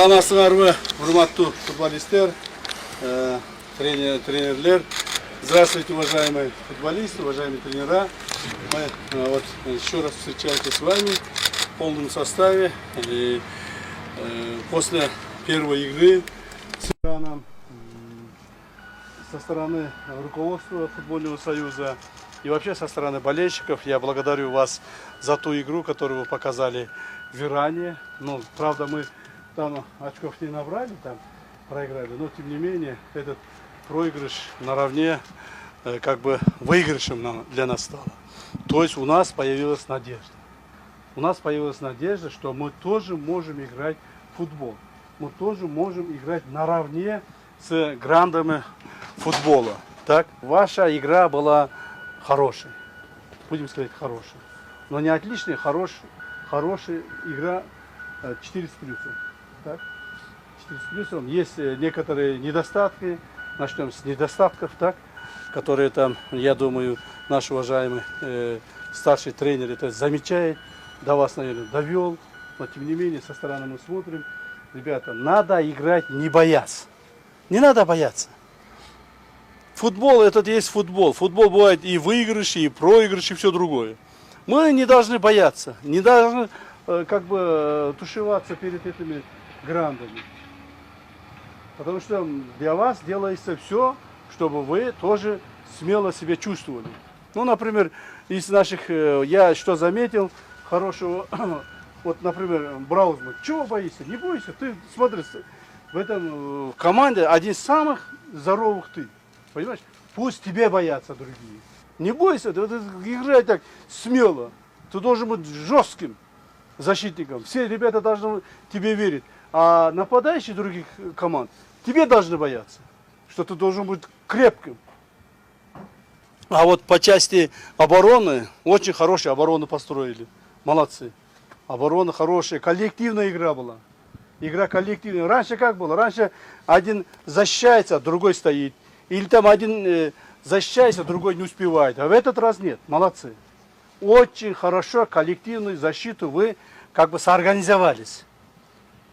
Саламатсыздарбы, урматтуу футболисттер, тренерлер. Здравствуйте, уважаемые футболисты, уважаемые тренера. Мы вот еще раз встречаемся с вами в полном составе. И, после первой игры с Ираном со стороны руководства футбольного союза и вообще со стороны болельщиков я благодарю вас за ту игру, которую вы показали в Иране. Ну, правда, мы там очков не набрали, там проиграли, но тем не менее этот проигрыш наравне как бы выигрышем для нас стало. То есть у нас появилась надежда. У нас появилась надежда, что мы тоже можем играть в футбол. Мы тоже можем играть наравне с грандами футбола. Так? Ваша игра была хорошей. Будем сказать, хорошей. Но не отличная, хорошая игра 4 с плюсом. Так? 4 с плюсом. Есть некоторые недостатки. Начнем с недостатков, так? Которые там, я думаю, наш уважаемый старший тренер это замечает. До вас, наверное, довел. Но тем не менее, со стороны мы смотрим. Ребята, надо играть не боясь. Не надо бояться. Футбол это есть футбол. Футбол бывает и выигрыши, и проигрыши, и все другое. Мы не должны бояться. Не должны как бы тушеваться перед этими грандами. Потому что для вас делается все, чтобы вы тоже смело себя чувствовали. Ну, например, из наших, я что заметил, хорошего, вот, например, Браузман. Чего боишься? Не бойся. Ты смотри, в этом команде один из самых здоровых ты. Понимаешь? Пусть тебе боятся другие. Не бойся, ты играй так смело. Ты должен быть жестким защитником. Все ребята должны тебе верить. А нападающие других команд тебе должны бояться. Что ты должен быть крепким. А вот по части обороны, очень хорошую оборону построили. Молодцы. Оборона хорошая. Коллективная игра была. Игра коллективная. Раньше как было? Раньше один защищается, другой стоит. Или там один защищается, другой не успевает. А в этот раз нет. Молодцы. Очень хорошо коллективную защиту вы как бы соорганизовались.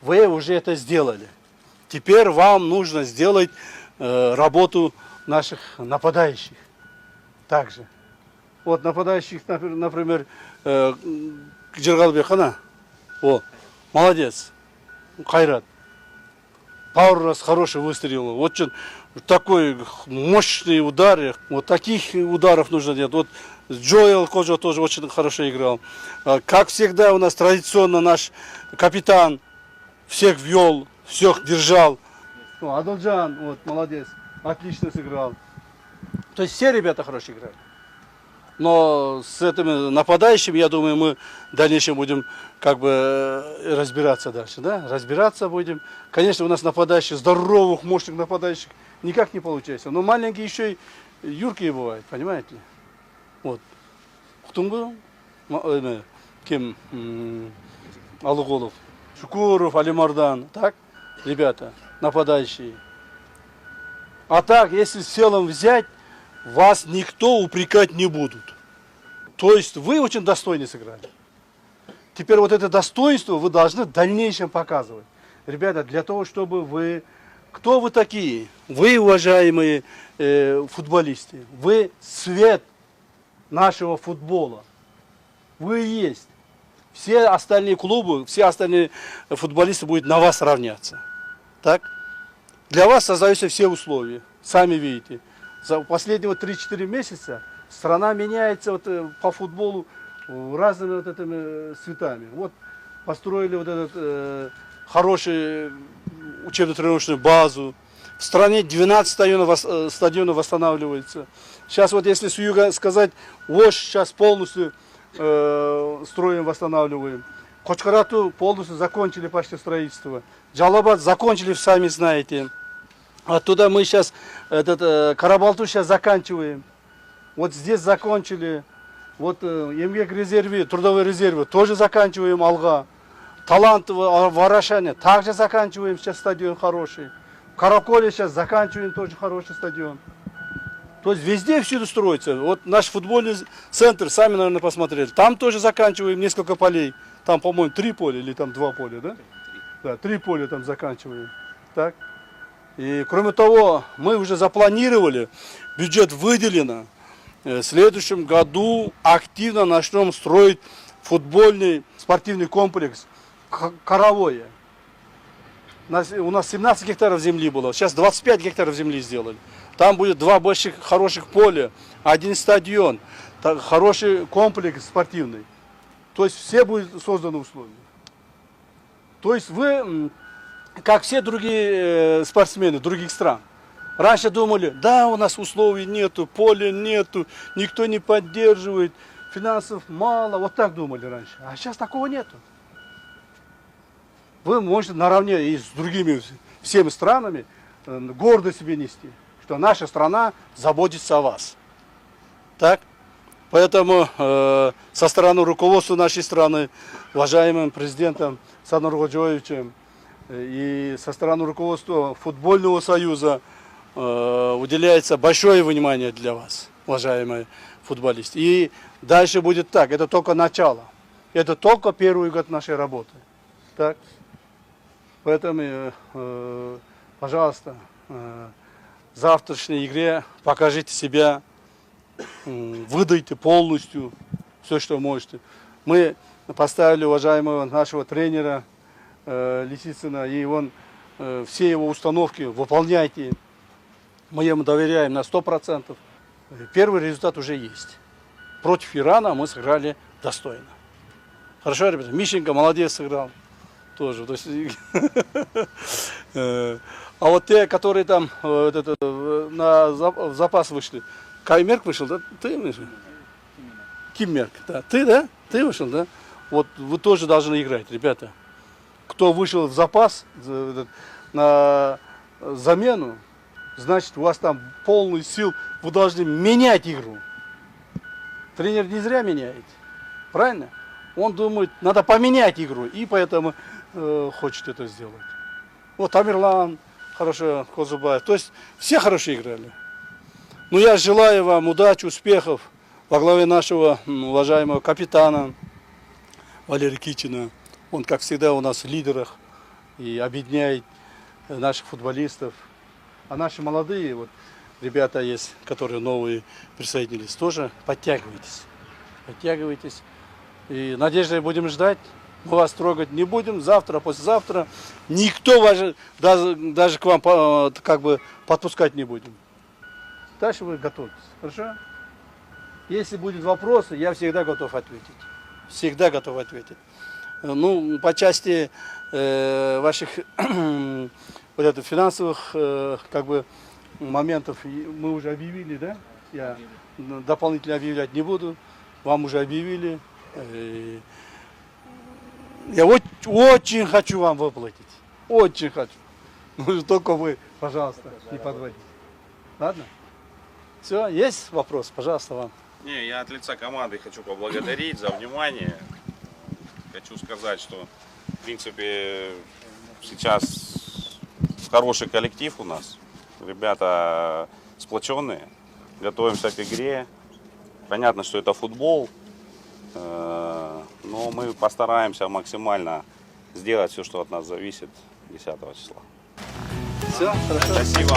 Вы уже это сделали. Теперь вам нужно сделать работу наших нападающих. Также. Вот нападающих, например, Джергалбек Хана. О, молодец. Хайрат. Пару раз хороший выстрел. Вот такой мощный удар. Вот таких ударов нужно делать. Вот Джоэл Коджа тоже очень хорошо играл. Как всегда у нас традиционно наш капитан всех вел, всех держал. Ну, Адалджан, вот, молодец, отлично сыграл. То есть все ребята хорошо играют. Но с этими нападающими, я думаю, мы в дальнейшем будем как бы разбираться дальше. Да? Разбираться будем. Конечно, у нас нападающих, здоровых, мощных нападающих никак не получается. Но маленькие еще и юркие бывают, понимаете ли? Вот. Хтунгу, кем Алуголов, Шукуров, Алимардан, так, ребята, нападающие. А так, если в целом взять, вас никто упрекать не будут. То есть вы очень достойно сыграли. Теперь вот это достоинство вы должны в дальнейшем показывать. Ребята, для того, чтобы вы... Кто вы такие? Вы, уважаемые футболисты, вы свет нашего футбола. Вы есть. Все остальные клубы, все остальные футболисты будут на вас равняться. Так? Для вас создаются все условия. Сами видите. За последние 3-4 месяца страна меняется вот, по футболу разными вот этими цветами. Вот построили вот этот хорошую учебно-тренировочную базу. В стране 12 стадионов восстанавливается. Сейчас вот если с юга сказать, Ош сейчас полностью строим, восстанавливаем. Кочкарату полностью закончили почти строительство. Джалабад закончили, сами знаете. Оттуда мы сейчас Карабалту сейчас заканчиваем. Вот здесь закончили. Вот Емгек резерве, трудовой резерве тоже заканчиваем, Алга. Талант в Арашане также заканчиваем, сейчас стадион хороший. В Караколе сейчас заканчиваем, тоже хороший стадион. То есть везде всюду строится. Вот наш футбольный центр, сами, наверное, посмотрели. Там тоже заканчиваем несколько полей. Там, по-моему, 3 поля или там 2 поля, да? Да, 3 поля там заканчиваем. Так? И кроме того, мы уже запланировали, бюджет выделено. В следующем году активно начнем строить футбольный спортивный комплекс «Каравое». У нас 17 гектаров земли было, сейчас 25 гектаров земли сделали. Там будет 2 больших хороших поля, 1 стадион, хороший комплекс спортивный. То есть все будут созданы условия. То есть вы, как все другие спортсмены других стран, раньше думали, да, у нас условий нету, поля нету, никто не поддерживает, финансов мало, вот так думали раньше. А сейчас такого нету. Вы можете наравне и с другими всеми странами гордо себе нести, что наша страна заботится о вас. Так? Поэтому со стороны руководства нашей страны, уважаемым президентом Садыром Ходжоевичем, и со стороны руководства футбольного союза уделяется большое внимание для вас, уважаемые футболисты. И дальше будет так, это только начало, это только первый год нашей работы. Так? Поэтому, пожалуйста, в завтрашней игре покажите себя, выдайте полностью все, что можете. Мы поставили уважаемого нашего тренера Лисицына, и он все его установки выполняйте. Мы ему доверяем на 100%. Первый результат уже есть. Против Ирана мы сыграли достойно. Хорошо, ребята? Мищенко молодец сыграл. Тоже. То есть, а вот те, которые там в запас вышли, Каймерк вышел, да? Ты вышел? Киммерк, да. Ты, да? Ты вышел, да? Вот вы тоже должны играть, ребята. Кто вышел в запас на замену, значит, у вас там полный сил, вы должны менять игру. Тренер не зря меняет, правильно? Он думает, надо поменять игру, и поэтому хочет это сделать. Вот Амирлан, хорошо, Козубаев, то есть все хорошо играли. Но я желаю вам удачи, успехов во главе нашего уважаемого капитана Валерия Кичина. Он, как всегда, у нас в лидерах и объединяет наших футболистов. А наши молодые, вот ребята есть, которые новые присоединились, тоже подтягивайтесь. Подтягивайтесь. И надеждой будем ждать. Мы вас трогать не будем. Завтра, послезавтра никто вас даже к вам как бы подпускать не будем. Дальше вы готовьтесь. Хорошо? Если будут вопросы, я всегда готов ответить. Всегда готов ответить. Ну, по части ваших вот это, финансовых как бы моментов мы уже объявили, да? Я дополнительно объявлять не буду. Вам уже объявили. Я очень хочу вам выплатить. Очень хочу. Ну, только вы, пожалуйста, не подводите. Ладно? Все, есть вопрос? Пожалуйста, вам. Не, я от лица команды хочу поблагодарить за внимание. Хочу сказать, что, в принципе, сейчас хороший коллектив у нас. Ребята сплоченные, готовимся к игре. Понятно, что это футбол, но мы постараемся максимально сделать все, что от нас зависит 10 числа. Все, хорошо. Спасибо.